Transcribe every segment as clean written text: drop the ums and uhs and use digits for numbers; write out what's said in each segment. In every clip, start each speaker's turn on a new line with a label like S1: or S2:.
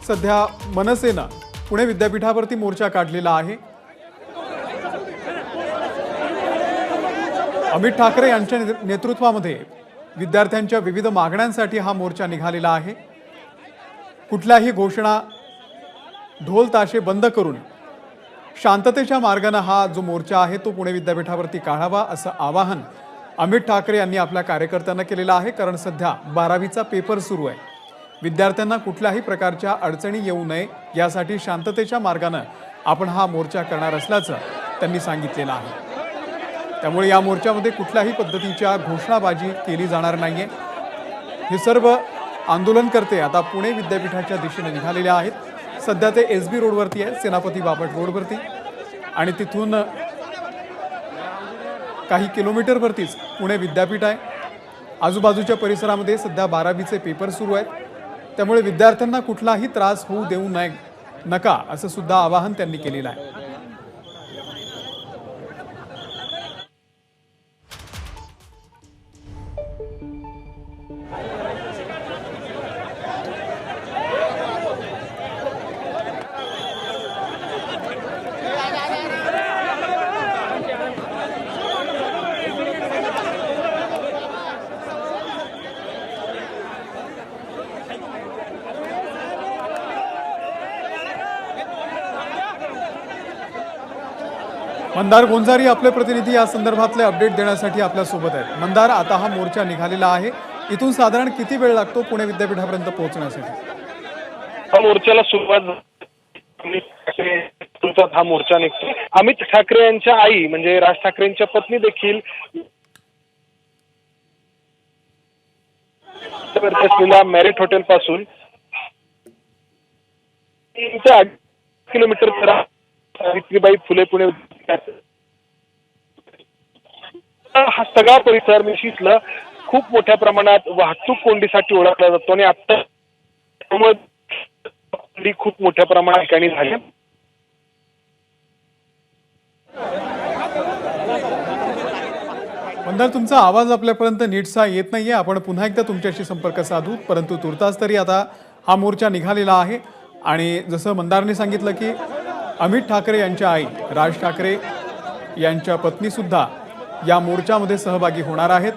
S1: सध्या मनसेनं पुणे विद्यापीठावरती मोर्चा काढलेला आहे। अमित ठाकरे यांच्या नेतृत्वामध्ये विद्यार्थ्यांच्या विविध मागण्यांसाठी हा मोर्चा निघालेला आहे। कुठल्याही घोषणा ढोल ताशे बंद करून शांततेच्या मार्गाने हा जो मोर्चा आहे तो पुणे विद्यापीठावरती काढावा असं आवाहन अमित ठाकरे यांनी आपल्या कार्यकर्त्यांना केलेलं आहे। कारण सध्या 12वीचा पेपर सुरू आहे। विद्यार्थ्यांना कुठल्याही प्रकारच्या अडचणी येऊ नये यासाठी शांततेच्या मार्गाने आपण हा मोर्चा करणार असल्याचं त्यांनी सांगितलेलं आहे। त्यामुळे या मोर्चामध्ये कुठल्याही पद्धतीच्या घोषणाबाजी केली जाणार नाहीये। हे सर्व आंदोलनकर्ते आता पुणे विद्यापीठाच्या दिशेने निघालेले आहेत। सध्या ते एसबी रोडवरती आहे, सेनापती बापट रोडवरती, आणि तिथून काही किलोमीटरवरतीच पुणे विद्यापीठ आहे। आजूबाजूच्या परिसरामध्ये सध्या 12वीचे पेपर सुरू आहेत। त्यामुळे विद्यार्थ्यांना कुठलाही त्रास होऊ देऊ नका असं सुद्धा आवाहन त्यांनी केलेलं आहे। मंदार गोंजारी आपले प्रतिनिधी या संदर्भातले अपडेट देण्यासाठी आपल्या सोबत आहेत। मंदार, आता हा मोर्चा निघालेला आहे, इथून साधारण किती वेळ लागतो पुणे विद्यापीठापर्यंत पोहोचण्यासाठी?
S2: हा मोर्चाला सुरुवात हा मोर्चा निघतो। अमित ठाकरे यांच्या आई म्हणजे राज ठाकरेंच्या पत्नी देखील असलेल्या मॅरिट हॉटेल पासून 8 किलोमीटर सावित्रीबाई फुले पुणे हा सगळा परिसर निश्चितला खूप मोठ्या प्रमाणात वाहतूक कोंडीसाठी ओळखला जातो आणि आता खूप मोठ्या प्रमाणात ठिकाणी झाली।
S1: मंदार, तुमचा आवाज आपल्यापर्यंत नीटसा येत नाहीये। आपण पुन्हा एकदा तुमच्याशी संपर्क साधू, परंतु तुर्तास तरी आता हा मोर्चा निघालेला आहे। आणि जसं मंदारने सांगितलं की अमित ठाकरे यांच्या आई राज ठाकरे यांच्या पत्नी सुद्धा या मोर्चामध्ये सहभागी होणार आहेत।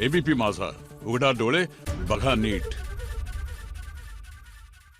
S3: एबीपी माझा, उघडा डोळे बघा नीट।